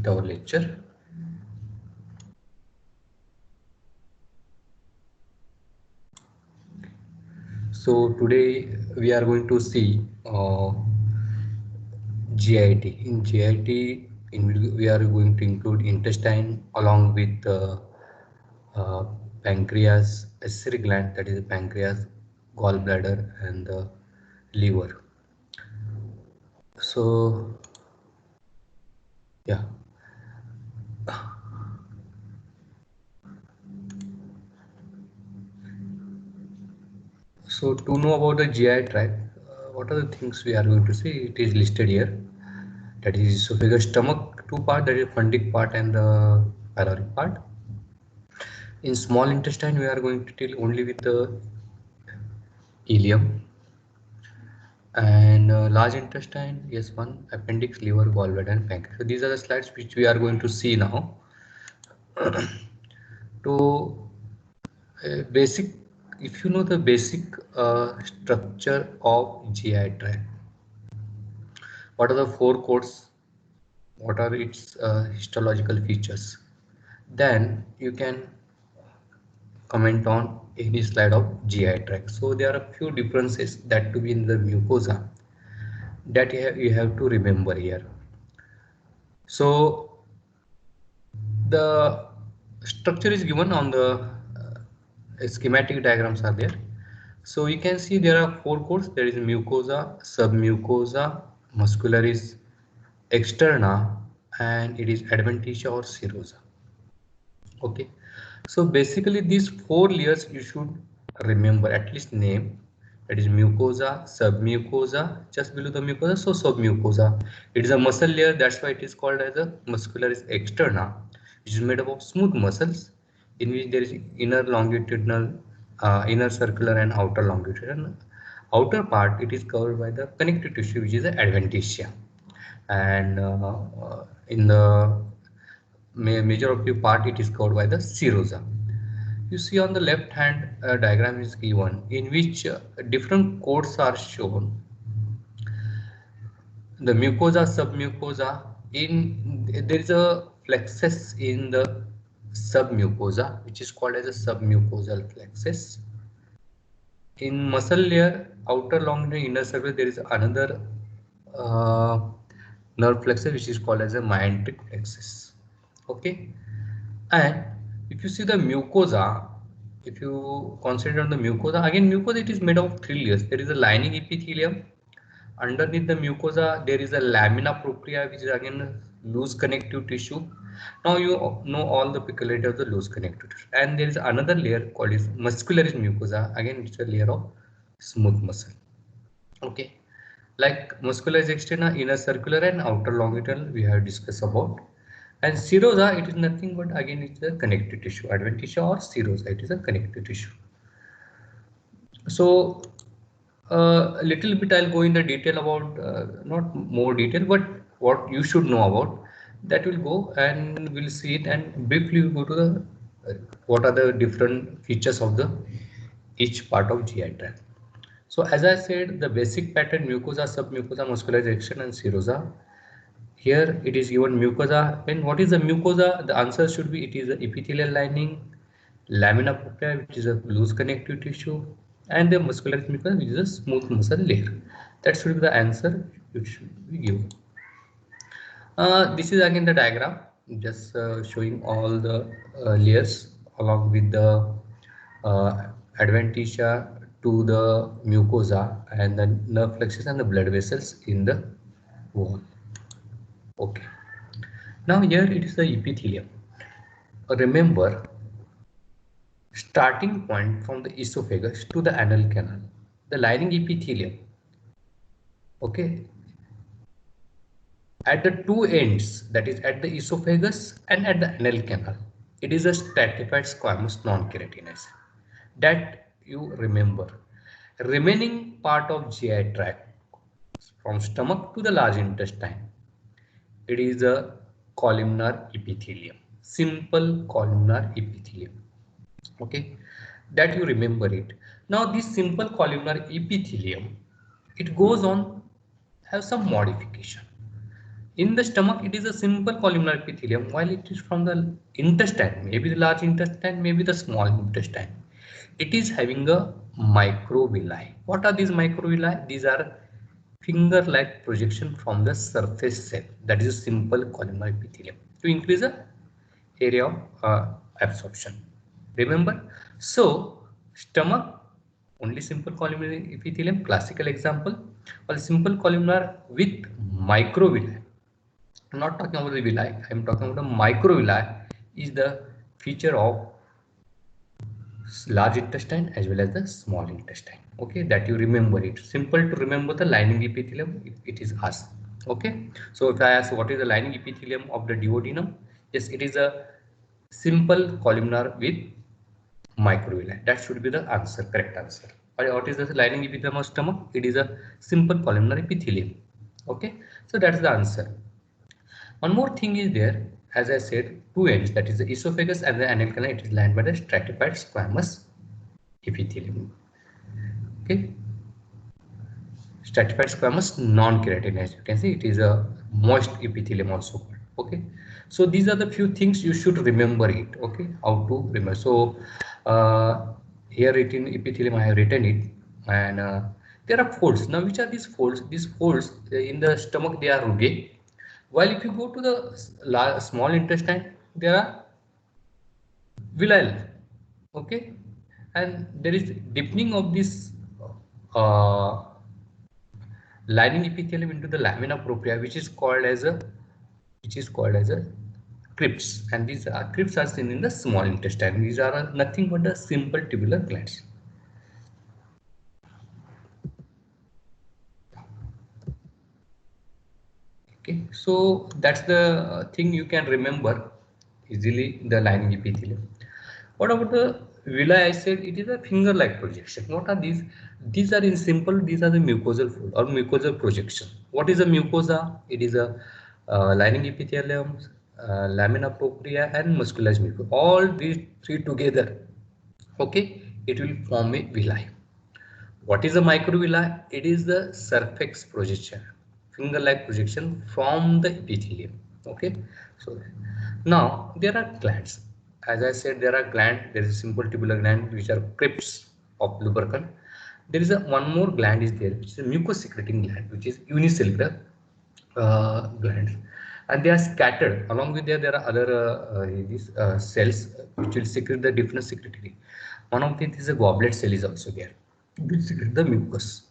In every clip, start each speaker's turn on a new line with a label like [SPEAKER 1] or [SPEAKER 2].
[SPEAKER 1] with our lecture. So today we are going to see GIT. In GIT, we are going to include intestine along with uh, pancreas, accessory gland, that is the pancreas, gallbladder, and the liver. So yeah. So to know about the GI tract, what are the things we are going to see? It is listed here. That is esophagus, stomach, two part, that is fundic part and the pyloric part. In small intestine, we are going to deal only with the ileum. And large intestine, yes, one, appendix, liver, gallbladder, and pancreas. So these are the slides which we are going to see now. To basic, if you know the basic structure of GI tract, what are the four codes, what are its histological features, then you can comment on any slide of GI tract. So there are a few differences that to be in the mucosa that you have to remember here. So the structure is given on the schematic diagrams are there. So you can see there are four codes. There is mucosa, submucosa, muscularis externa, and it is adventitia or serosa. Okay, so basically these four layers you should remember, at least name. That is mucosa, submucosa, just below the mucosa, so submucosa. It is a muscle layer, that's why it is called as a muscularis externa, which is made up of smooth muscles in which there is inner longitudinal, inner circular and outer longitudinal. Outer part, it is covered by the connective tissue, which is the adventitia. And in the major of the part, it is covered by the serosa. You see on the left hand diagram is given in which different codes are shown. The mucosa, submucosa, in there is a plexus in the submucosa which is called as a submucosal plexus. In muscle layer, outer longitudinal inner circle, there is another nerve plexus which is called as a myenteric plexus. Okay, and if you see the mucosa, if you concentrate on the mucosa, again mucosa, it is made of three layers. There is a lining epithelium. Underneath the mucosa, there is a lamina propria, which is again loose connective tissue. Now you know all the peculiarity of the loose connective tissue. And there is another layer called is muscularis mucosa. Again, it's a layer of smooth muscle. Okay, like muscularis externa, inner circular and outer longitudinal, we have discussed about. And serosa, it is nothing but again it's a connective tissue, adventitia or serosa, it is a connective tissue. So a little bit I'll go in the detail about, not more detail, but what you should know about that. Will go and we'll see it, and briefly we'll go to the what are the different features of the each part of GI tract. So as I said, the basic pattern: mucosa, submucosa, muscularis externa and serosa. Here it is given mucosa. And what is the mucosa? The answer should be it is the epithelial lining, lamina propria, which is a loose connective tissue, and the muscularis mucosa, which is a smooth muscle layer. That should be the answer which should be given. This is again the diagram, just showing all the layers along with the adventitia to the mucosa and the nerve plexus and the blood vessels in the wall. Okay. Now here it is the epithelium. Remember, starting point from the esophagus to the anal canal, the lining epithelium. Okay. At the two ends, that is at the esophagus and at the anal canal, it is a stratified squamous non-keratinized. That you remember. Remaining part of GI tract from stomach to the large intestine, it is a columnar epithelium, simple columnar epithelium. Okay, that you remember it. Now this simple columnar epithelium, it goes on have some modification. In the stomach, it is a simple columnar epithelium, while it is from the intestine, maybe the large intestine, maybe the small intestine. It is having a microvilli. What are these microvilli? These are finger-like projection from the surface cell. That is a simple columnar epithelium to increase the area of absorption. Remember, so stomach only simple columnar epithelium, classical example, or simple columnar with microvilli. I'm not talking about the villi, I'm talking about the microvilli is the feature of large intestine as well as the small intestine. Okay, that you remember it. Simple to remember the lining epithelium if it is asked. Okay, so if I ask what is the lining epithelium of the duodenum, yes, it is a simple columnar with microvilli. That should be the answer, correct answer. What is the lining epithelium of stomach? It is a simple columnar epithelium. Okay, so that's the answer. One more thing is there, as I said, two ends, that is the esophagus and the anal canal. It is lined by the stratified squamous epithelium. Okay, stratified squamous non-keratin, as you can see, it is a moist epithelium also called. Okay, so these are the few things you should remember it. Okay, how to remember. So here written epithelium, I have written it, and there are folds. Now, which are these folds? These folds in the stomach, they are rugae. While if you go to the small intestine, there are villi. Okay, and there is deepening of this uh, lining epithelium into the lamina propria, which is called as a crypts, and these crypts are seen in the small intestine. These are nothing but the simple tubular glands. Okay, so that's the thing you can remember easily, the lining epithelium. What about the villi? I said it is a finger-like projection. What are these? These are in simple. These are the mucosal fold or mucosal projection. What is a mucosa? It is a lining epithelium, lamina propria, and muscularis mucosa. All these three together, okay, it will form a villi. What is a microvilli? It is the surface projection, finger-like projection from the epithelium. Okay, so now there are glands. As I said, there are glands. There is a simple tubular gland which are crypts of lubricant. There is a one more gland is there, which is a mucus secreting gland, which is unicellular glands, and they are scattered. Along with there are other these cells which will secrete the different secretory. One of these is a goblet cell is also there. It will secrete the mucus.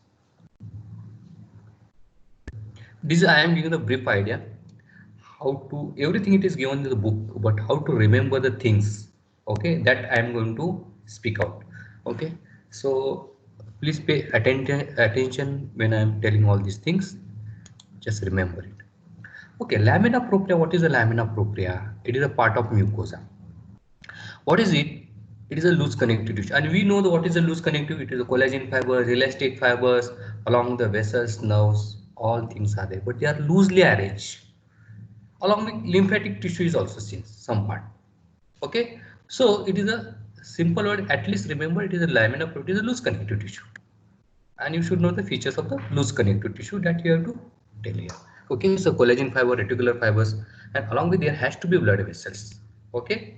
[SPEAKER 1] This I am giving a brief idea how to everything it is given in the book, but how to remember the things, okay, that I am going to speak out. Okay, so please pay attention when I am telling all these things. Just remember it. Okay, lamina propria. What is a lamina propria? It is a part of mucosa. What is it? It is a loose connective tissue, and we know the what is a loose connective. It is a collagen fibers, elastic fibers along the vessels, nerves. All things are there, but they are loosely arranged. Along with lymphatic tissue is also seen some part. Okay, so it is a simple word. At least remember it is a lamina propria, it is a loose connective tissue, and you should know the features of the loose connective tissue that you have to tell here. Okay, so collagen fiber, reticular fibers, and along with there has to be blood vessels. Okay,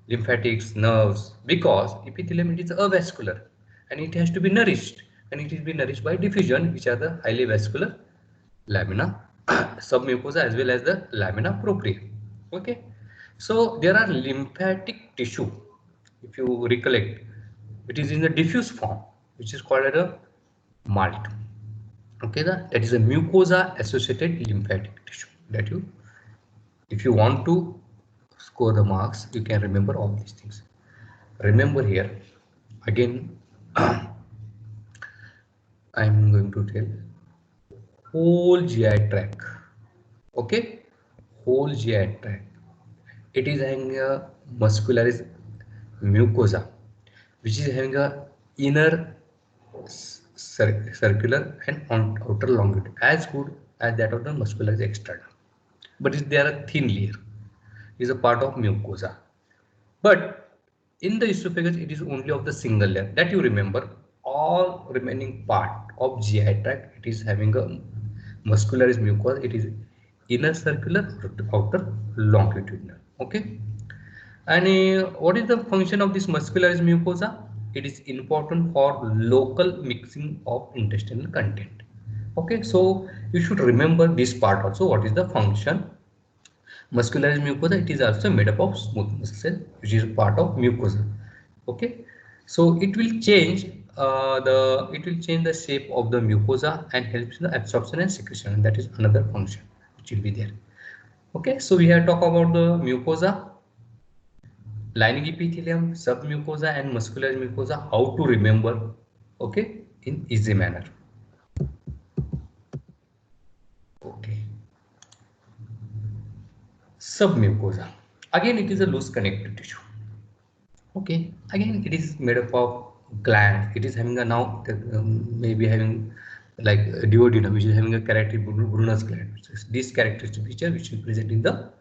[SPEAKER 1] lymphatics, nerves, because epithelium it is avascular and it has to be nourished, and it is be nourished by diffusion, which are the highly vascular lamina submucosa as well as the lamina propria. Okay, so there are lymphatic tissue, if you recollect, which is in the diffuse form, which is called as a malt. Okay, that is a mucosa associated lymphatic tissue that you, if you want to score the marks, you can remember all these things. Remember here again, I am going to tell whole GI tract. Okay, whole GI tract. It is having a muscularis mucosa, which is having a inner circular and outer longitude as good as that of the muscularis externa, but they are a thin layer. It is a part of mucosa, but in the esophagus it is only of the single layer. That you remember. All remaining part of GI tract, it is having a muscularis mucosa. It is inner circular or outer longitudinal. Okay. And what is the function of this muscularis mucosa? It is important for local mixing of intestinal content. Okay, so you should remember this part also. What is the function? Muscularis mucosa, it is also made up of smooth muscle cell, which is part of mucosa. Okay, so it will change the shape of the mucosa and helps in the absorption and secretion, and that is another function which will be there. Okay, so we have talked about the mucosa, lining epithelium, submucosa and muscularis mucosa. How to remember? Okay, in easy manner. Okay, submucosa, again it is a loose connective tissue. Okay, again it is made up of gland. It is having a now maybe having like a duodenum, which is having a characteristic Brunner's gland, which is this characteristic feature which is present in the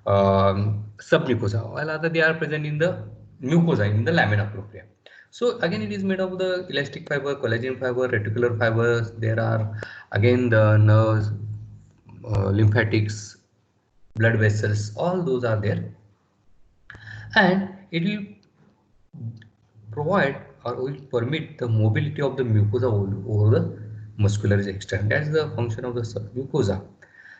[SPEAKER 1] submucosa, while other they are present in the mucosa, in the lamina propria. So again it is made of the elastic fiber, collagen fiber, reticular fibers. There are again the nerves, lymphatics, blood vessels, all those are there, and it will provide or will permit the mobility of the mucosa over the muscularis externa. That is the function of the submucosa,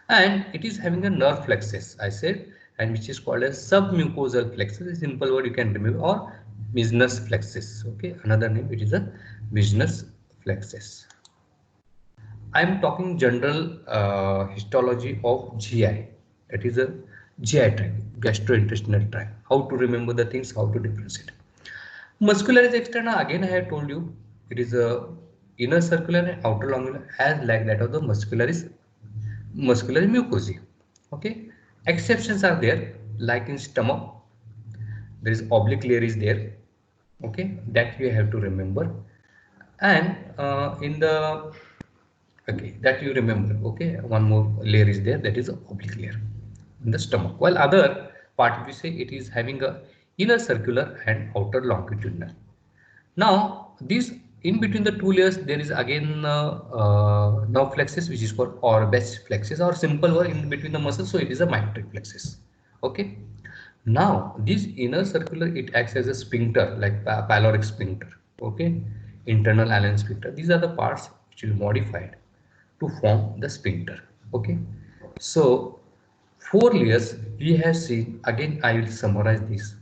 [SPEAKER 1] and it is having a nerve plexus, I said, and which is called as submucosal plexus. A simple word you can remember, or Meissner's plexus. Okay, another name, it is a Meissner's plexus. I am talking general histology of GI. That is a GI tract, gastrointestinal tract. How to remember the things, how to differentiate. Muscularis externa, again I have told you, it is a inner circular and outer longicular, as like that of the muscularis mucosae. Okay, exceptions are there, like in stomach, there is oblique layer is there. Okay, that you have to remember, and in the okay, that you remember. Okay, one more layer is there, that is oblique layer in the stomach. While other part, we say it is having a inner circular and outer longitudinal. Now, this in between the two layers, there is again nerve plexus, which is called orbis plexus, or simple word in between the muscles. So it is a myotic plexus. Okay. Now, this inner circular, it acts as a sphincter, like pyloric sphincter. Okay. Internal Allen sphincter. These are the parts which will modified to form the sphincter. Okay. So, four layers we have seen. Again, I will summarize this.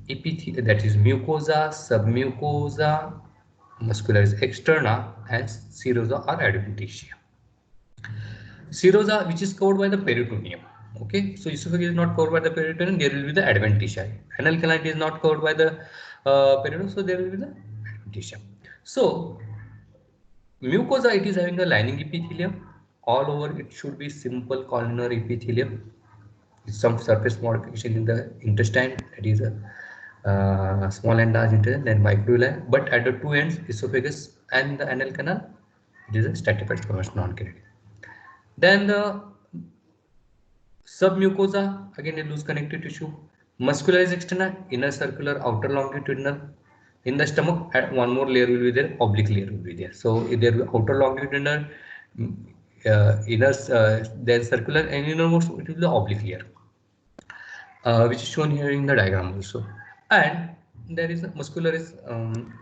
[SPEAKER 1] Epithelium, that is mucosa, submucosa, muscularis externa, and serosa or adventitia. Serosa, which is covered by the peritoneum. Okay, so esophagus is not covered by the peritoneum, there will be the adventitia. Anal canal is not covered by the peritoneum, so there will be the adventitia. So mucosa, it is having a lining epithelium. All over it should be simple columnar epithelium with some surface modification in the intestine, that is a small and large intestine, then microvilli, but at the two ends, esophagus and the anal canal, it is a stratified squamous non-keratin. Then the submucosa, again a loose connective tissue. Muscularis externa, inner circular, outer longitudinal. In the stomach, one more layer will be there, oblique layer will be there. So there will be outer longitudinal, inner, then circular, and innermost it will be the oblique layer, which is shown here in the diagram also. And there is a muscularis,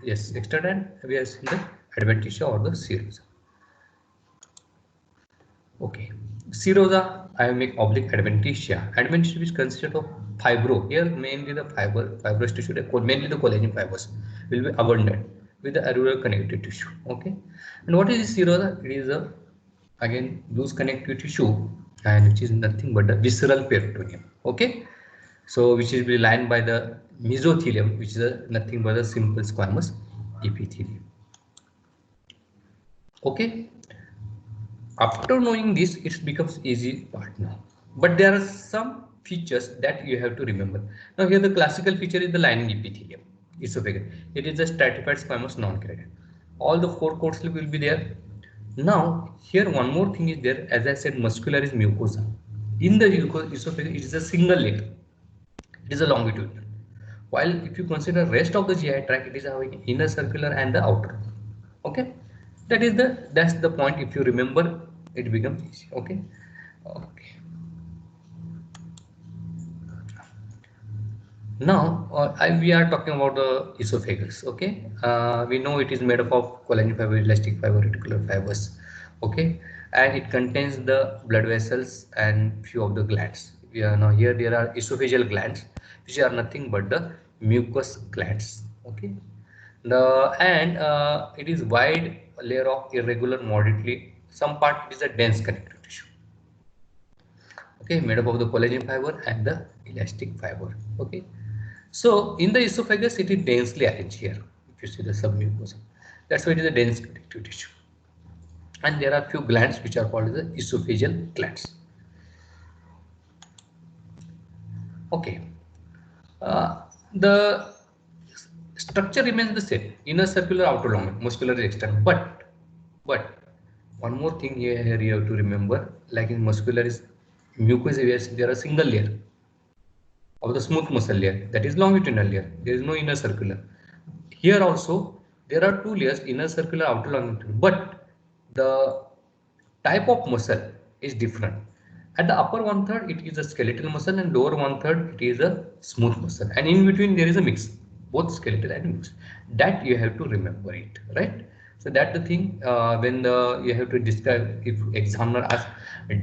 [SPEAKER 1] yes, external, and we have seen the adventitia or the serosa. Okay, serosa, I make oblique adventitia. Adventitia which consisted of fibro. Here mainly the fibrous tissue, mainly the collagen fibers will be abundant with the areolar connective tissue. Okay, and what is serosa? It is a again loose connective tissue, and which is nothing but the visceral peritoneum. Okay, so which is lined by the mesothelium, which is nothing but a simple squamous epithelium. Okay, after knowing this, it becomes easy part now, but there are some features that you have to remember. Now here the classical feature is the lining epithelium, esophagus. It is a stratified squamous non-keratin. All the four coats will be there. Now here one more thing is there, as I said, muscularis mucosa. In the esophagus, it is a single layer, it is a longitudinal, while if you consider rest of the GI tract, it is having inner circular and the outer. Okay, that's the point. If you remember, it becomes easy. Okay, Okay. Now we are talking about the esophagus. Okay, we know it is made up of collagen fiber, elastic fiber, reticular fibers. Okay, and it contains the blood vessels and few of the glands. We are now here. There are esophageal glands, which are nothing but the mucous glands. Okay, it is wide layer of irregular, moderately. Some part is a dense connective tissue. Okay, made up of the collagen fiber and the elastic fiber. Okay. So in the esophagus, it is densely arranged here. If you see the submucosa, that's why it is a dense connective tissue. And there are few glands which are called the esophageal glands. Okay, the structure remains the same: inner circular, outer long, muscular is external. But one more thing here you have to remember: like in muscular is mucous areas, there are single layer of the smooth muscle layer, that is longitudinal layer. There is no inner circular. Here also there are two layers, inner circular, outer longitudinal, but the type of muscle is different. At the upper one third it is a skeletal muscle, and lower one third it is a smooth muscle, and in between there is a mix, both skeletal and mixed. That you have to remember it, right? So that the thing, when the you have to describe, if examiner asks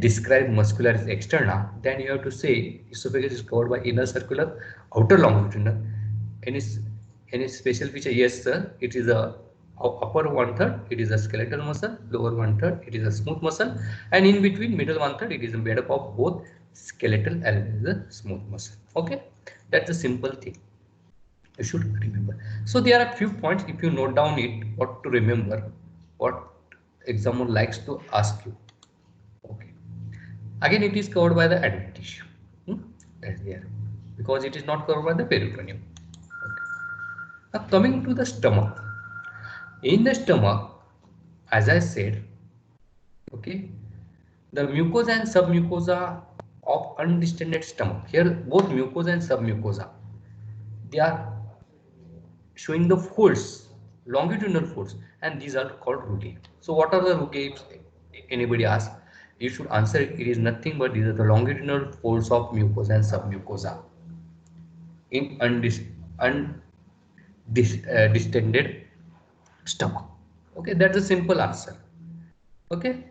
[SPEAKER 1] describe muscularis externa, then you have to say esophagus is covered by inner circular, outer longitudinal. Any any special feature? Yes, sir. It is a upper one third it is a skeletal muscle, lower one third it is a smooth muscle, and in between middle one third it is made up of both skeletal as well as the smooth muscle. Okay, that's a simple thing you should remember. So there are few points, if you note down it, what to remember, what examiner likes to ask you. Okay, again it is covered by the adipose tissue. That's there because it is not covered by the peritoneum. Okay. Now coming to the stomach. In the stomach, as I said, okay, the mucosa and submucosa of undistended stomach. Here, both mucosa and submucosa, they are showing the folds, longitudinal folds, and these are called rugae. So, what are the rugae? If anybody asks, you should answer it. It is nothing but these are the longitudinal folds of mucosa and submucosa in undistended stomach. Okay, that's a simple answer. Okay.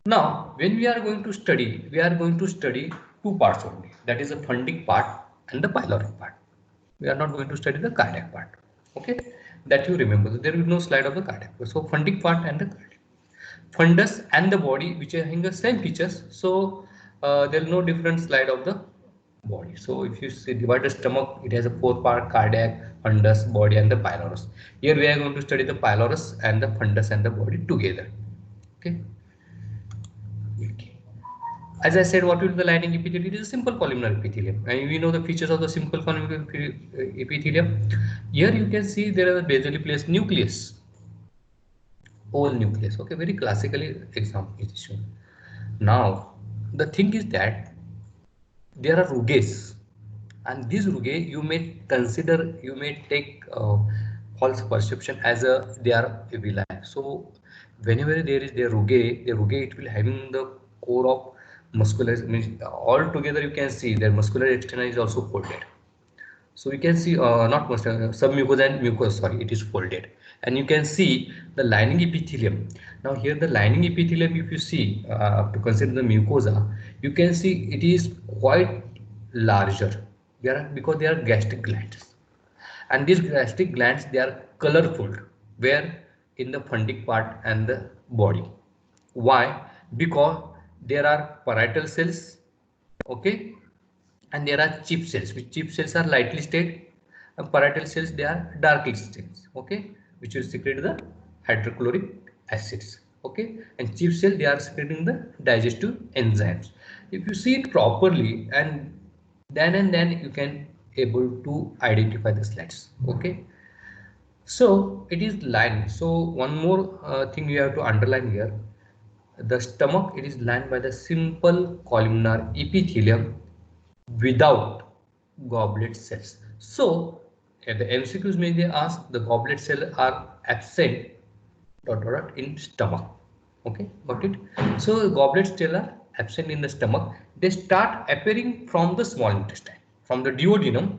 [SPEAKER 1] Now, when we are going to study two parts only. That is the fundic part and the pyloric part. We are not going to study the cardiac part. Okay, that you remember. There is no slide of the cardiac. So fundic part and the cardiac. Fundus and the body, which are having the same features. So there is no different slide of the body. So if you see divide the stomach, it has a four part: cardiac, fundus, body, and the pylorus. Here we are going to study the pylorus and the fundus and the body together. Okay. As I said, what will be the lining epithelium? It is a simple columnar epithelium, and we know the features of the simple columnar epithelium. Here you can see there is a basally placed nucleus, whole nucleus. Okay, very classically example is shown. Now the thing is that there are rugae, and these rugae you may consider, you may take false perception as a they are villi. So whenever there is the rugae it will having the core of muscular, means all together you can see their muscular external is also folded. So you can see not muscular, submucous and mucous, sorry, it is folded, and you can see the lining epithelium. Now here the lining epithelium, if you see to consider the mucosa, you can see it is quite larger. They are, because they are gastric glands, and these gastric glands they are colorful, where in the fundic part and the body. Why? Because there are parietal cells, okay, and there are chip cells, which chip cells are lightly stayed, and parietal cells they are darkly stayed, okay, which will secrete the hydrochloric acids, okay, and chip cell they are secreting the digestive enzymes. If you see it properly, and then you can able to identify the slides, okay. So it is lined. So one more thing you have to underline here: the stomach, it is lined by the simple columnar epithelium without goblet cells. So at the MCQs may they ask the goblet cells are absent in stomach. Okay, got it? So goblet cells are absent in the stomach, they start appearing from the small intestine, from the duodenum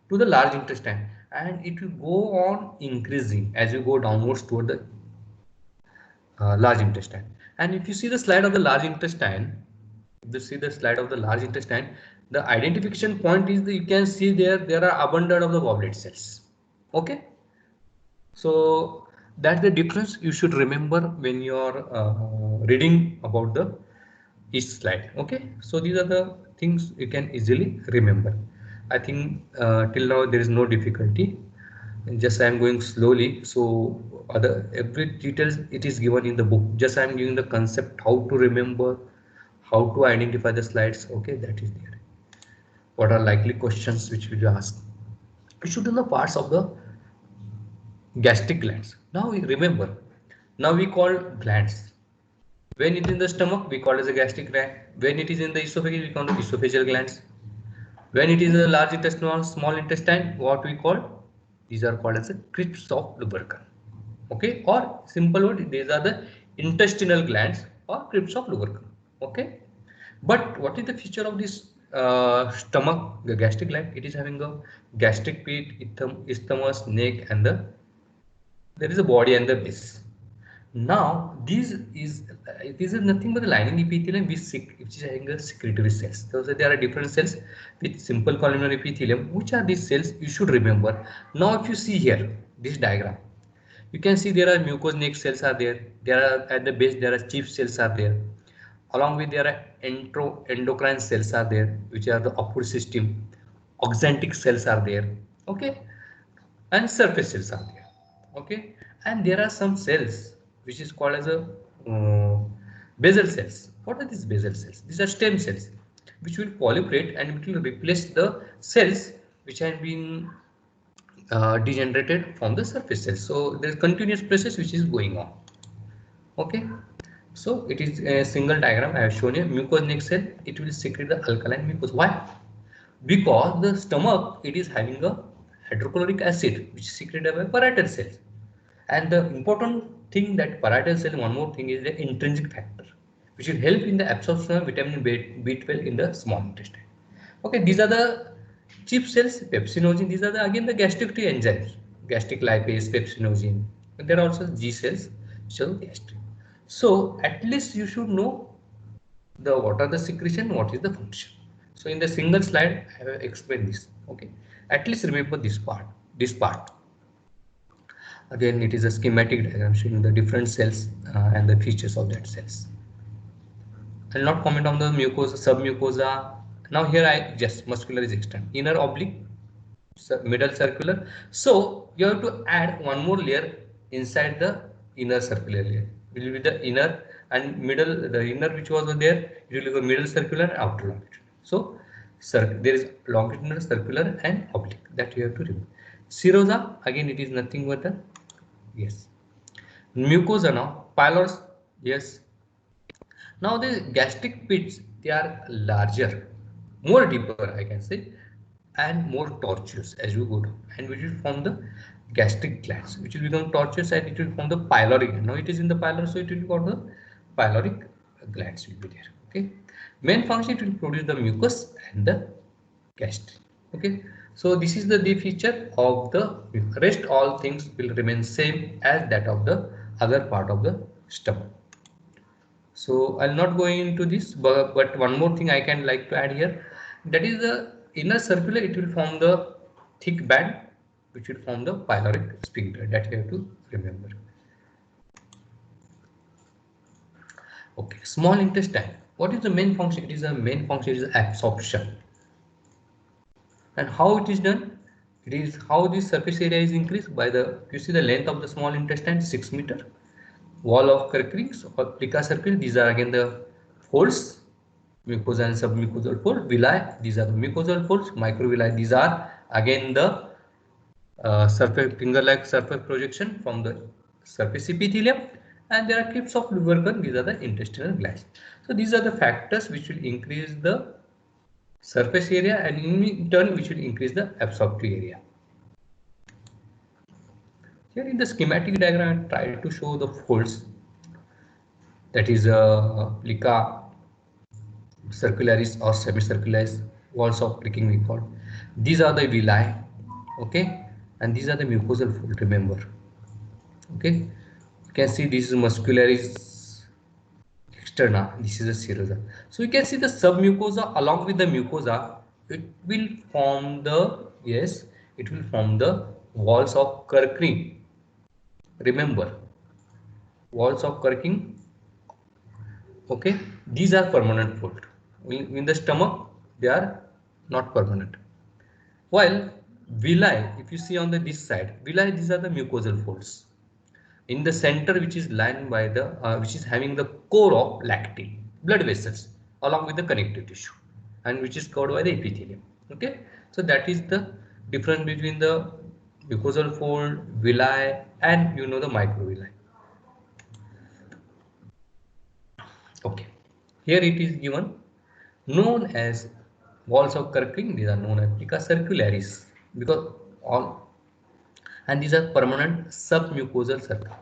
[SPEAKER 1] to the large intestine, and it will go on increasing as you go downwards toward the large intestine. And if you see the slide of the large intestine, if you see the slide of the large intestine, the identification point is that you can see there are abundant of the goblet cells. Okay, so that's the difference you should remember when you're reading about the each slide. Okay, so these are the things you can easily remember. I think till now there is no difficulty. Just I am going slowly, so other every details it is given in the book. Just I am giving the concept how to remember, how to identify the slides. Okay, that is there. What are likely questions which will be asked? We should know the parts of the gastric glands. Now we remember. Now we call glands. When it is in the stomach, we call it as a gastric gland. When it is in the esophagus, we call it esophageal glands. When it is in the large intestine or small intestine, what we call? These are called as the crypts of lubricant. Okay, or simple word, these are the intestinal glands or crypts of lubricant. Okay, but what is the feature of this stomach, the gastric gland? It is having a gastric pit, isthmus, neck, and there is a body and the base. Now this is nothing but the lining epithelium which is having a secretory cells. So there are different cells with simple columnar epithelium. Which are these cells? You should remember. Now if you see here this diagram, you can see there are mucous neck cells are there. There are at the base there are chief cells are there. Along with there are endocrine cells are there, which are the upward system. Oxantic cells are there. Okay, and surface cells are there. Okay, and there are some cells which is called as a basal cells. What are these basal cells? These are stem cells which will proliferate and it will replace the cells which have been degenerated from the surface cells. So there is continuous process which is going on. Okay, so it is a single diagram I have shown you. Mucous neck cell, it will secrete the alkaline mucus. Why? Because the stomach, it is having a hydrochloric acid which is secreted by parietal cells. And the important thing that parietal cell, one more thing is the intrinsic factor which will help in the absorption of vitamin B12 in the small intestine. Okay, these are the chief cells, pepsinogen. These are the again the gastric enzymes, gastric lipase, pepsinogen. And there are also G cells, which are gastric. So at least you should know the what are the secretion, what is the function. So in the single slide, I have explained this. Okay, at least remember this part. This part. Again, it is a schematic diagram showing the different cells and the features of that cells. I'll not comment on the mucosa, submucosa. Now here I just muscular is external, inner oblique, middle circular. So you have to add one more layer inside the inner circular layer. It will be the inner and middle. The inner which was there, it will be the middle circular and outer longitudinal. So there is longitudinal, circular, and oblique that you have to remember. Serosa, again it is nothing but the yes. Mucosa now, pylorus, yes. Now the gastric pits, they are larger, more deeper I can say, and more tortuous as you go down, and which will form the gastric glands, which will become tortuous and it will form the pyloric. Now it is in the pylorus, so it will be called the pyloric glands will be there. Okay, main function, it will produce the mucus and the gastric. Okay, so this is the feature of the rest. All things will remain same as that of the other part of the stomach. So I'll not go into this, but one more thing I can like to add here, that is the inner circular, it will form the thick band which will form the pyloric sphincter, that you have to remember. Okay, small intestine, what is the main function? It is the main function is absorption. And how it is done? It is how the surface area is increased by the, you see the length of the small intestine 6 meter, wall of Krebs or plica circle, these are again the folds, mucosa and submucosal fold, villi, these are the mucosal folds, microvilli, these are again the surface finger-like surface projection from the surface epithelium, and there are crypts of lubricant, these are the intestinal glands. So these are the factors which will increase the surface area and in turn which will increase the absorptive area. Here in the schematic diagram, I tried to show the folds, that is plica, circularis or semicircularis walls of Purkinje we call. These are the villi, okay, and these are the mucosal fold. Remember, okay. You can see this is muscularis externa. This is a serosa. So you can see the submucosa along with the mucosa. It will form the it will form the walls of Purkinje. Remember, walls of Purkinje. Okay, these are permanent fold. In the stomach, they are not permanent. While villi, if you see on this side, villi, these are the mucosal folds. In the center, which is lined by the, which is having the core of lacteal, blood vessels, along with the connective tissue, and which is covered by the epithelium. Okay, so that is the difference between the mucosal fold, villi, and the microvilli. Okay, here it is given known as walls of Purkinje. These are known as plica circularis because all, and these are permanent submucosal circle.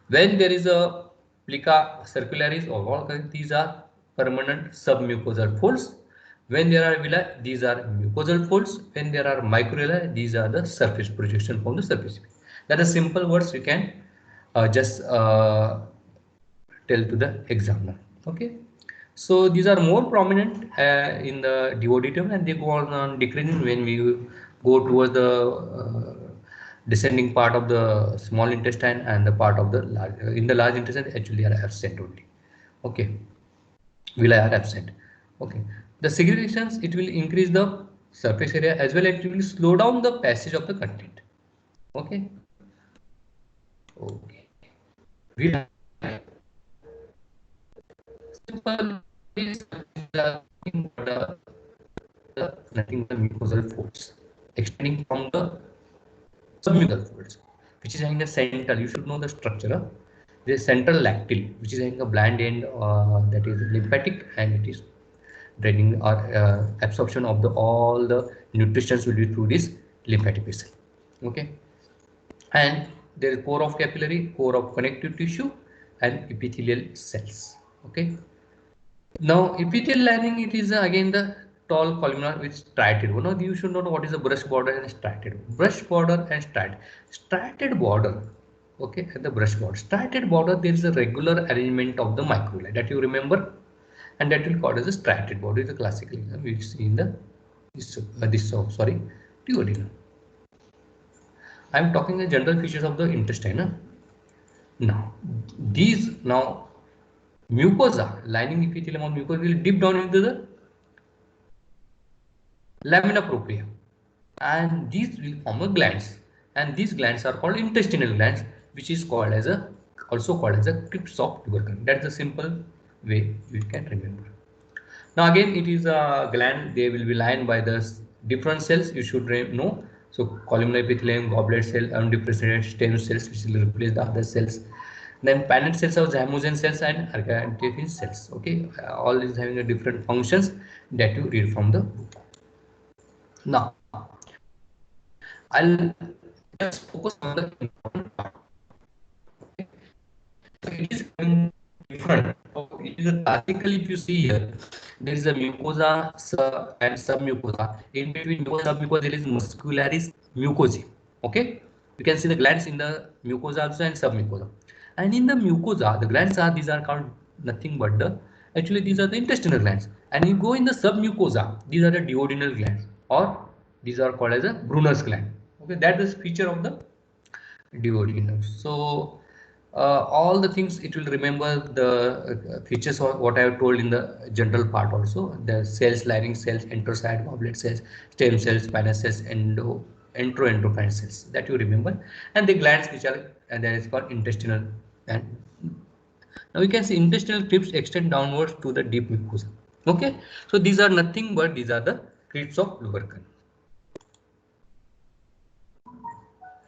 [SPEAKER 1] When there is a plica circularis or wall, these are permanent submucosal folds. When there are villi, these are mucosal folds. When there are microvilli, these are the surface projection from the surface. That is simple words you can just tell to the examiner. Okay, so these are more prominent in the duodenum, and they go on decreasing when we go towards the descending part of the small intestine and the part of the large. In the large intestine actually are absent only. Okay, villi are absent. Okay, the segregations, it will increase the surface area as well as it will slow down the passage of the content. Okay, okay, villi. Simple is nothing but mucosal folds extending from the submucosal folds, which is having a central. You should know the structure. There is central lacteal, which is having a bland end that is lymphatic, and it is draining or absorption of the all the nutritions will be through this lymphatic vessel. Okay, and there is core of capillary, core of connective tissue, and epithelial cells. Okay. Now, epithelial lining, it is again the tall columnar with striated. Now, you should know what is a brush border and striated. Brush border and striated. Striated border, okay, at the brush border. Striated border, there is a regular arrangement of the microvilli that you remember, and that will called as a striated border. Is a classical we see in the duodenum. I am talking the general features of the intestine. Now, mucosa, lining epithelium of mucosa will dip down into the lamina propria, and these will form a glands, and these glands are called intestinal glands, which is called as also called as a crypts of tubercle. That's the simple way you can remember. Now again, it is a gland. They will be lined by the different cells. You should know. So columnar epithelium, goblet cell, undifferentiated stem cells, which will replace the other cells. Then Paneth cells are zymogen cells and Archaeopteryx cells. Okay, all is having a different functions that you read from the book. Now, I'll just focus on the important part. Okay. So it is different. It is a classical. If you see here, there is a mucosa and submucosa. In between mucosa and submucosa, there is muscularis mucosae. Okay, you can see the glands in the mucosa also and submucosa. And in the mucosa, the glands are, these are called nothing but actually these are the intestinal glands. And you go in the submucosa, these are the duodenal glands, or these are called as a Brunner's gland. Okay, that is feature of the duodenum. So all the things it will remember the features of what I have told in the general part also. The cells, lining cells, enterocyte, goblet cells, stem cells, Paneth cells, enteroendocrine cells, that you remember, and the glands which are, and that is called intestinal. And now we can see intestinal crypts extend downwards to the deep mucosa. Okay, so these are nothing but these are the crypts of lubricant.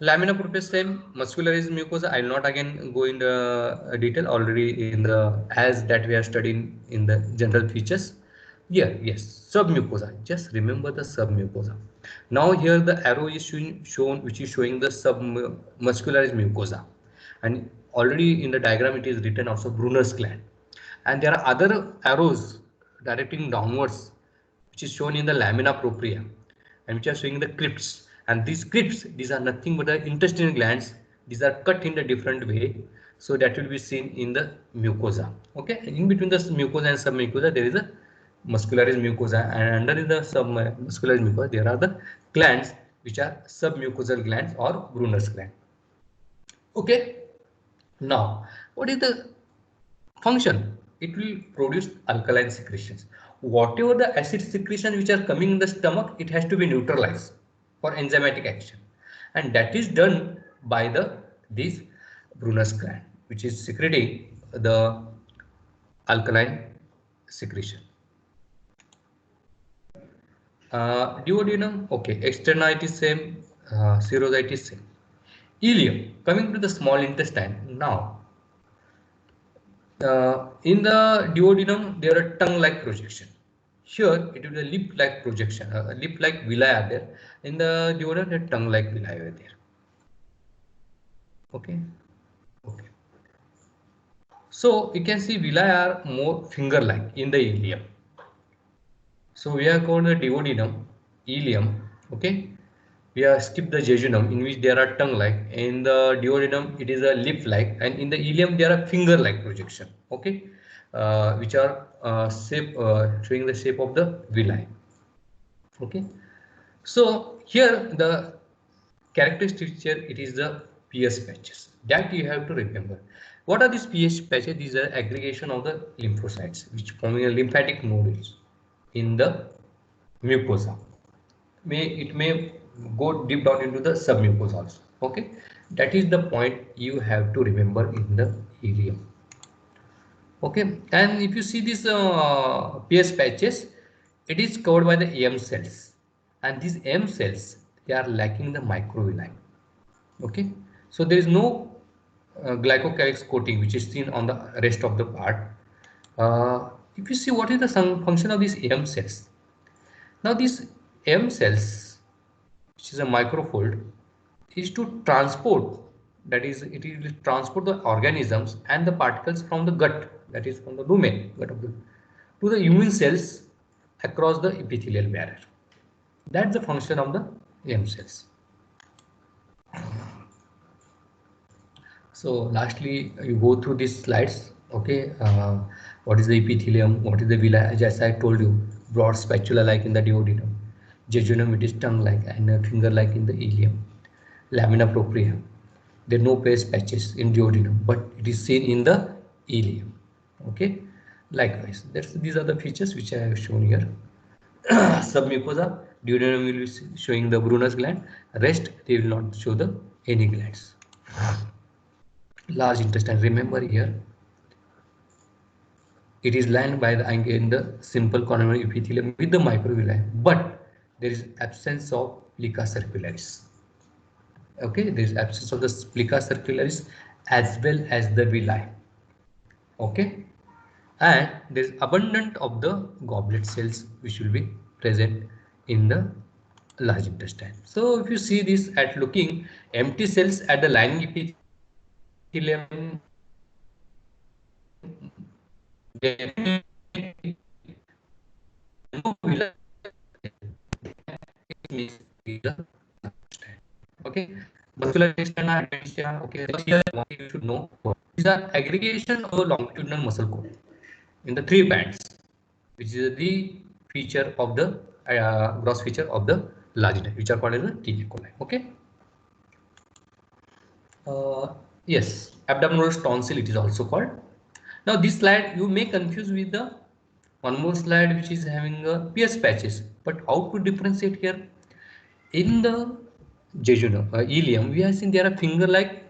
[SPEAKER 1] Lamina propria stem, muscularis mucosa. I will not again go in the detail, already in the as that we are studying in the general features. Here, yes, submucosa. Just remember the submucosa. Now here the arrow is shown, which is showing the submuscularis mucosa, and already in the diagram it is written also Brunner's gland. and there are other arrows directing downwards, which is shown in the lamina propria, and which are showing the crypts. And these crypts, these are nothing but the intestinal glands. These are cut in a different way, so that will be seen in the mucosa. Okay, in between the mucosa and submucosa, there is a muscularis mucosa, and under the submuscularis mucosa, there are the glands which are submucosal glands or Brunner's gland. Okay, now what is the function? It will produce alkaline secretions. Whatever the acid secretions which are coming in the stomach, it has to be neutralized for enzymatic action, and that is done by the this Brunner's gland, which is secreting the alkaline secretion. Duodenum, okay, externa it is same, serosa it is same. Ileum, coming to the small intestine. Now, in the duodenum, there are tongue-like projection. Here, it is a lip-like projection, lip-like villi are there. In the duodenum, the tongue-like villi are there. Okay. Okay. So you can see villi are more finger-like in the ileum. So we have called the duodenum, ileum. Okay. We have skipped the jejunum, in which there are tongue-like. In the duodenum, it is a lip-like, and in the ileum, there are finger-like projection. Okay, which are showing the shape of the villi. Okay, so here the characteristic feature, it is the PS patches that you have to remember. What are these PS patches? These are aggregation of the lymphocytes, which forming a lymphatic nodules in the mucosa. It may go deep down into the submucous also. Okay, that is the point you have to remember in the ileum. Okay, and if you see this PS patches, it is covered by the M cells, and these M cells, they are lacking the microvilli. Okay, so there is no glycocalyx coating which is seen on the rest of the part. If you see what is the function of these M cells, now these M cells, which is a microfold, is to transport, that is, it will transport the organisms and the particles from the gut, that is from the lumen, gut of the, to the immune cells across the epithelial barrier. That's the function of the M cells. So lastly, you go through these slides. Okay, what is the epithelium? What is the villi? As I told you, broad spatula like in the duodenum, jejunum it is tongue like, and finger like in the ileum. Lamina propria, there are no PS patches in duodenum, but it is seen in the ileum. Okay, likewise, these are the features which I have shown here. Submucosa, duodenum will be showing the Brunner's gland. Rest they will not show the any glands. Large intestine, remember here, it is lined by the in the simple columnar epithelium with the microvilli, but there is absence of plica circularis. Okay, there is absence of the plica circularis as well as the villi. Okay, and there is abundant of the goblet cells which will be present in the large intestine. So if you see this at looking, empty cells at the lining epithelium, okay, muscular intestine adventitia. Okay, so here you should know these are aggregation of longitudinal muscle core in the three bands, which is the feature of the gross feature of the large intestine, which are called as the T. coli. Okay. Yes, abdominal tonsil it is also called. Now this slide you may confuse with the one more slide which is having a PS patches, but how to differentiate here? In the jejunum, ileum, we have seen there are finger-like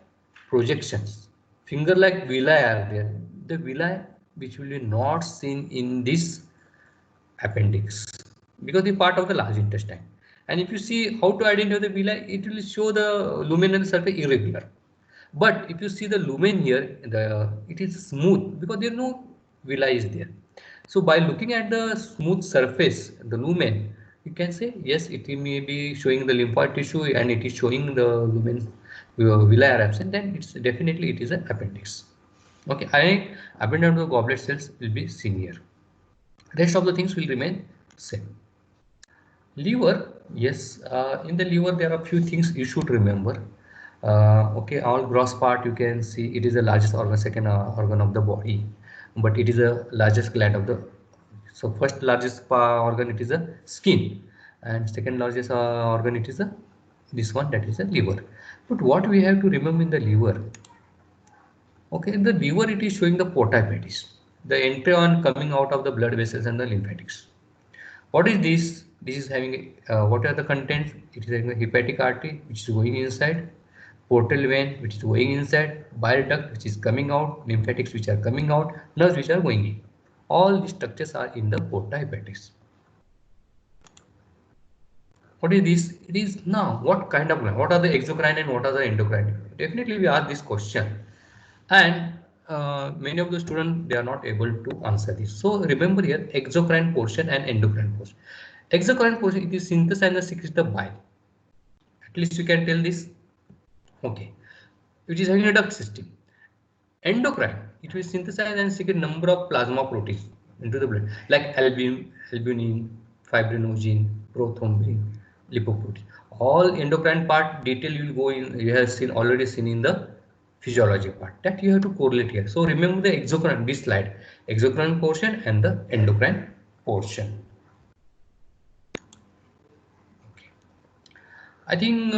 [SPEAKER 1] projections, finger-like villi are there. The villi which will be not seen in this appendix because the part of the large intestine. And if you see how to identify the villi, it will show the luminal surface irregular. But if you see the lumen here, it is smooth because there is no villi is there. So by looking at the smooth surface, the lumen, you can say yes, it may be showing the lymphoid tissue and it is showing the lumen villi are absent. Then it's definitely it is an appendix. Okay, I abundant of goblet cells will be seen here. Rest of the things will remain same. Liver, yes, in the liver there are a few things you should remember. Okay, all gross part you can see it is the largest organ, second organ of the body, but it is the largest gland of the. So first largest organ it is the skin, and second largest organ it is the this one, that is the liver. But what we have to remember in the liver, okay, in the liver it is showing the porta hepatis, the entry on coming out of the blood vessels and the lymphatics. What is this? This is having what are the contents? It is having a hepatic artery which is going inside, portal vein which is going inside, bile duct which is coming out, lymphatics which are coming out, nerves which are going in. All these structures are in the porta hepatis. What is this? It is now what kind of gland? What are the exocrine and what are the endocrine? Definitely we ask this question, and many of the students they are not able to answer this. So remember here exocrine portion and endocrine portion. Exocrine portion it is synthesize and secrete the bile. At least you can tell this. Okay, which is having a duct system. Endocrine it will synthesize and secrete number of plasma proteins into the blood like albumin, fibrinogen, prothrombin, lipoprotein. All endocrine part detail you will go in. You have seen already seen in the physiology part that you have to correlate here. So remember the exocrine, this slide, exocrine portion and the endocrine portion. Okay. I think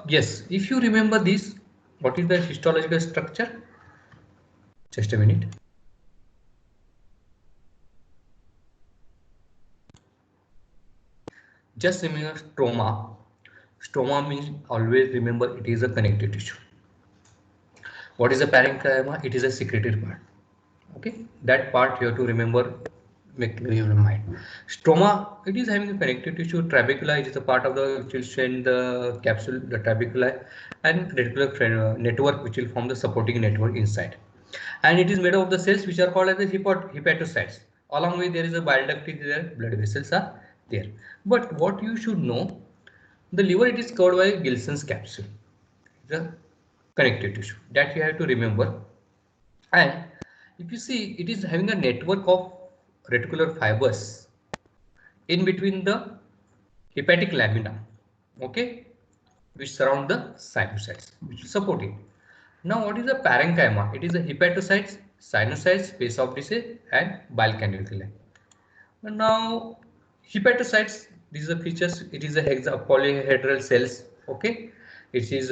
[SPEAKER 1] yes, if you remember this, what is the histological structure? Just a minute. Just remember stroma. Stroma means always remember it is a connective tissue. What is a parenchyma? It is a secreted part. Okay, that part you have to remember, make clear in your mind. Stroma, it is having a connective tissue. Trabecula, it is a part of the which will send the capsule, the trabecula, and reticular network which will form the supporting network inside. And it is made of the cells which are called as the hepatocytes. Along with there is a bile duct is there, blood vessels are there. But what you should know, the liver it is covered by Gilson's capsule, the connective tissue that you have to remember. And if you see, it is having a network of reticular fibers in between the hepatic lamina, okay, which surround the sinusoids, which will support it. Now, what is the parenchyma? It is the hepatocytes, sinusoids, space of Disse, and bile caniculi. Now, hepatocytes, these are the features. It is a polyhedral cells. Okay, it is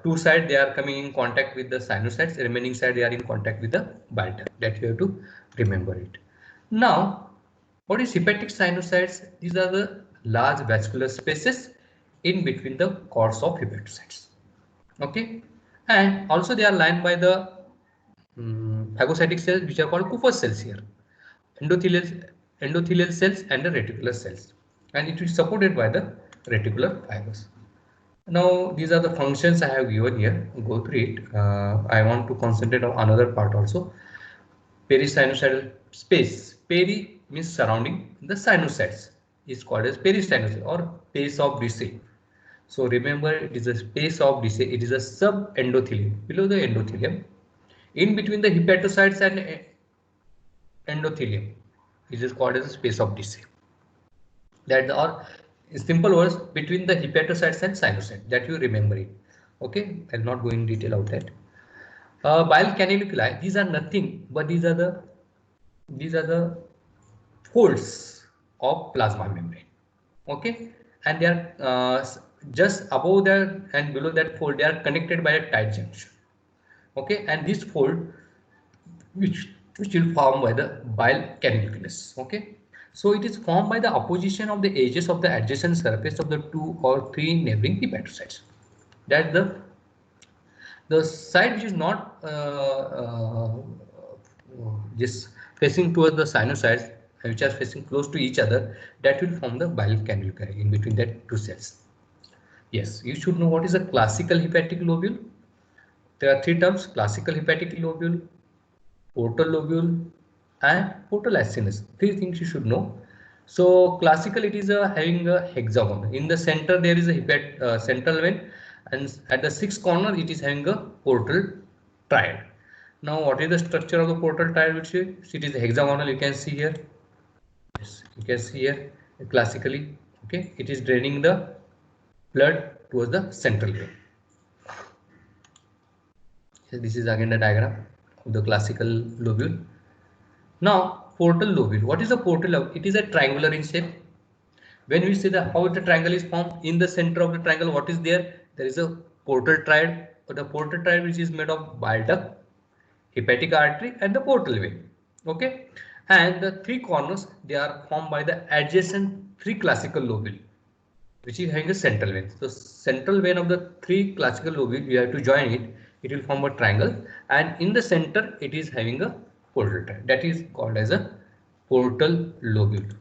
[SPEAKER 1] two side they are coming in contact with the sinusoids. The remaining side they are in contact with the bile duct. That you have to remember it. Now, what is hepatic sinusoids? These are the large vascular spaces in between the cords of hepatocytes. Okay, and also they are lined by the phagocytic cells which are called Kupffer cells here, endothelial cells and the reticular cells, and it is supported by the reticular fibers. Now these are the functions I have given here. Go through it. I want to concentrate on another part also. Perisinusoidal space. Peri means surrounding the sinusoids is called as perisinusoid or space of Disse. So remember it is a space of Disse. It is a subendothelium below the endothelium. In between the hepatocytes and endothelium, it is called as a space of Disse. That or in simple words between the hepatocytes and sinusoid, that you remember it. Okay, I'll not go in detail of that. Bile canaliculi, these are nothing but these are the folds of plasma membrane. Okay, and they are just above that and below that fold they are connected by a tight junction. Okay, and this fold which will form by the bile canalicus. Okay, so it is formed by the opposition of the edges of the adjacent surface of the 2 or 3 neighboring hepatocytes. That the side which is not just facing towards the sinusoids, which are facing close to each other, that will form the bile canaliculi in between that two cells. Yes, you should know what is a classical hepatic lobule. There are three terms: classical hepatic lobule, portal lobule, and portal acinus. Three things you should know. So classical, it is having a hexagon. In the center there is a central vein, and at the sixth corner it is having a portal triad. Now, what is the structure of the portal triad? Which it is hexagonal. You can see here. Yes, you can see here classically. Okay, it is draining the blood towards the central vein. So this is again the diagram of the classical lobule. Now, portal lobule. What is a portal lobule? It is a triangular in shape. When we see how the triangle is formed, in the center of the triangle, what is there? There is a portal triad, or the portal triad which is made of bile duct, hepatic artery, and the portal vein. Okay, and the three corners, they are formed by the adjacent three classical lobule, which is having a central vein. So central vein of the three classical lobule, we have to join it. It will form a triangle, and in the center, it is having a portal triad. That is called as a portal lobule.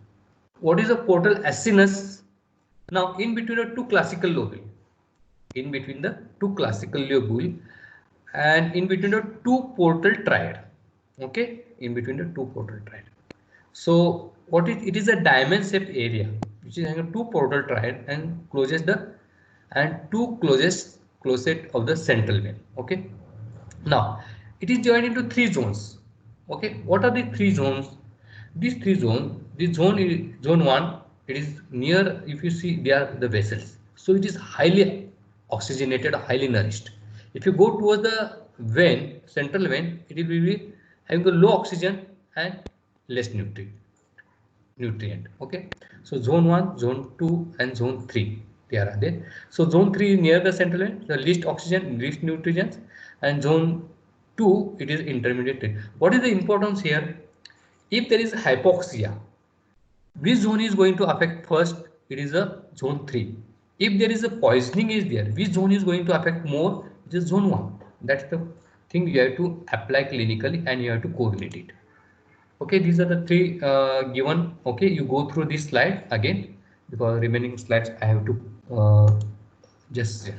[SPEAKER 1] What is a portal acinus? Now, in between the two classical lobule, in between the two classical lobule, and in between the two portal triad. Okay, in between the two portal triad. So, it is a diamond shaped area which is having a two portal triad and closes the two closest of the central vein. Okay. Now, it is divided into three zones. Okay, what are the three zones? These three zones, this zone is zone 1, it is near, if you see, they are the vessels. So it is highly oxygenated, highly nourished. If you go towards the vein, central vein, it will be having a low oxygen and less nutrient. Okay, so zone 1, zone 2, and zone 3, they are there. So zone 3 is near the central vein, the least oxygen, least nutrients, and zone 2, it is intermediate. What is the importance here? If there is hypoxia, which zone is going to affect first? It is a zone 3. If there is a poisoning is there, which zone is going to affect more? It is zone 1. That's the thing you have to apply clinically, and you have to correlate it. Okay, these are the three given. Okay, you go through this slide again, because remaining slides I have to just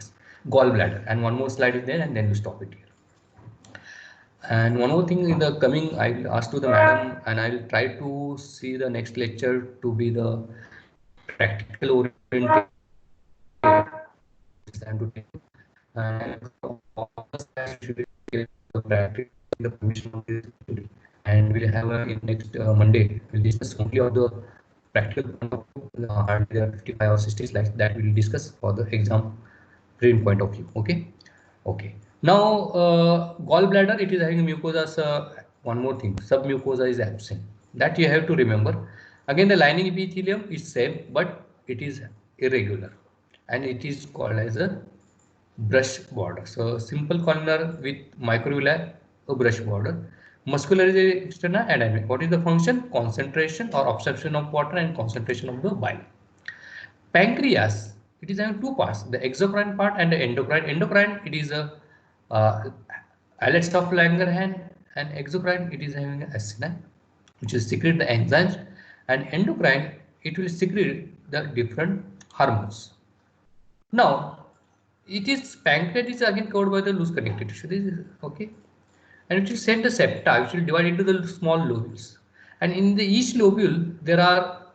[SPEAKER 1] gallbladder, and one more slide is there, and then we stop it here. And one more thing, in the coming, I will ask to the madam, and I will try to see the next lecture to be the practical oriented, and all the slides should be the practice, the permission of this, and we'll have in next Monday, we'll discuss only of the practical hardly there are 55 or 60 slides that we will discuss for the exam frame point of view. Okay. Now, gallbladder, it is having mucosa. One more thing, submucosa is absent. That you have to remember. Again, the lining epithelium is same, but it is irregular, and it is called as a brush border. So simple columnar with microvilli, a brush border. Muscular is external and dynamic. What is the function? Concentration or absorption of water and concentration of the bile. Pancreas, it is having two parts, the exocrine part and the endocrine. Endocrine, it is a islets of Langerhans, and exocrine, it is having acini, which will secrete the enzymes, and endocrine, it will secrete the different hormones. Now, pancreas is again covered by the loose connective tissue. This is okay, and it will send the septa, which will divide into the small lobules, and in each lobule there are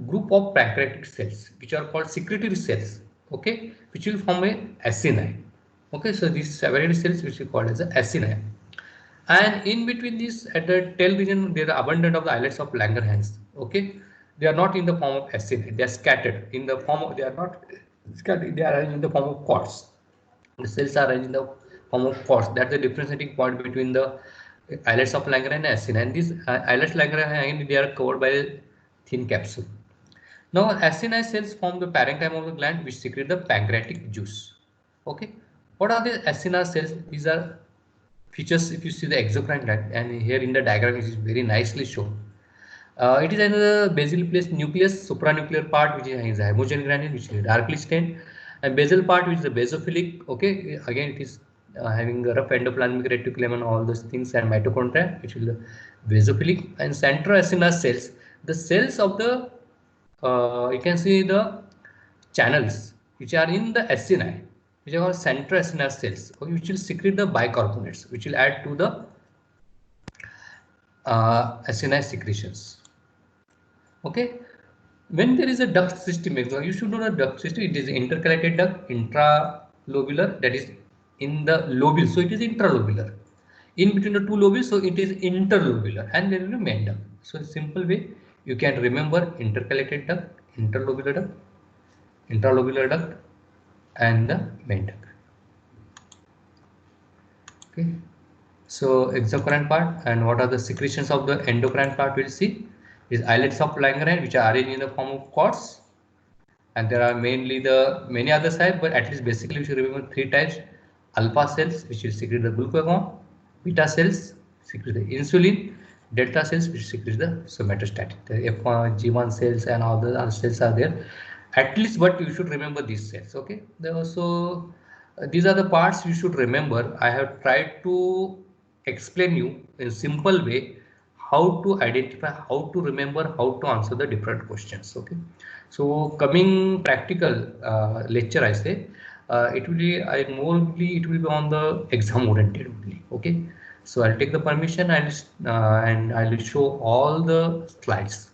[SPEAKER 1] group of pancreatic cells which are called secretory cells, okay, which will form a acini. Okay, so these several cells which we call as a acini, and in between this, at the tail region, there are abundant of the islets of Langerhans. Okay, they are not in the form of acini, they are scattered in the form of, they are not scattered, they are in the form of cords. The cells are in the form of cords. That's the differentiating point between the islets of Langerhans and acini, and these islets Langerhans, they are covered by a thin capsule. Now, acini cells form the parenchyma of the gland, which secrete the pancreatic juice. Okay, what are the acini cells? These are features. If you see the exocrine gland, and here in the diagram, it is very nicely shown. It is another basal nucleus, supranuclear part, which is hymogen granule, which is darkly stained, and basal part, which is the basophilic. Okay, again it is having a rough endoplasmic reticulum and all those things, and mitochondria, which is the basophilic, and centroacini cells, the cells of the you can see the channels which are in the acini, which are called centroacinar cells, which will secrete the bicarbonates, which will add to the acini secretions. Okay, when there is a duct system, you should know the duct system. It is intercalated duct, intralobular, that is in the lobule, so it is intralobular. in between the two lobules, so it is interlobular, and there is a main duct. So simple way you can remember intercalated duct, interlobular duct, intralobular duct, and the main duct. Okay. So exocrine part, and what are the secretions of the endocrine part? We'll see is islets of Langerhans, which are arranged in the form of cords, and there are mainly the many other types, but at least basically we should remember three types: alpha cells, which will secrete the glucagon; beta cells secrete the insulin; delta cells, which secrete the somatostatin. The F1, G1 cells and all the other cells are there. At least, but you should remember these cells. Okay. There also these are the parts you should remember. I have tried to explain you in simple way how to identify, how to remember, how to answer the different questions. Okay. So coming practical lecture, I say it will be it will be on the exam oriented only. Okay. So I'll take the permission and I'll show all the slides.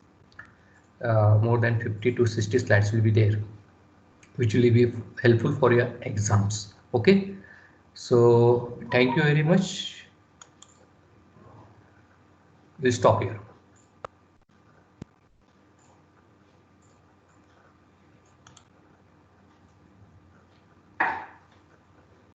[SPEAKER 1] More than 50 to 60 slides will be there, which will be helpful for your exams. Okay. So thank you very much. We'll stop here.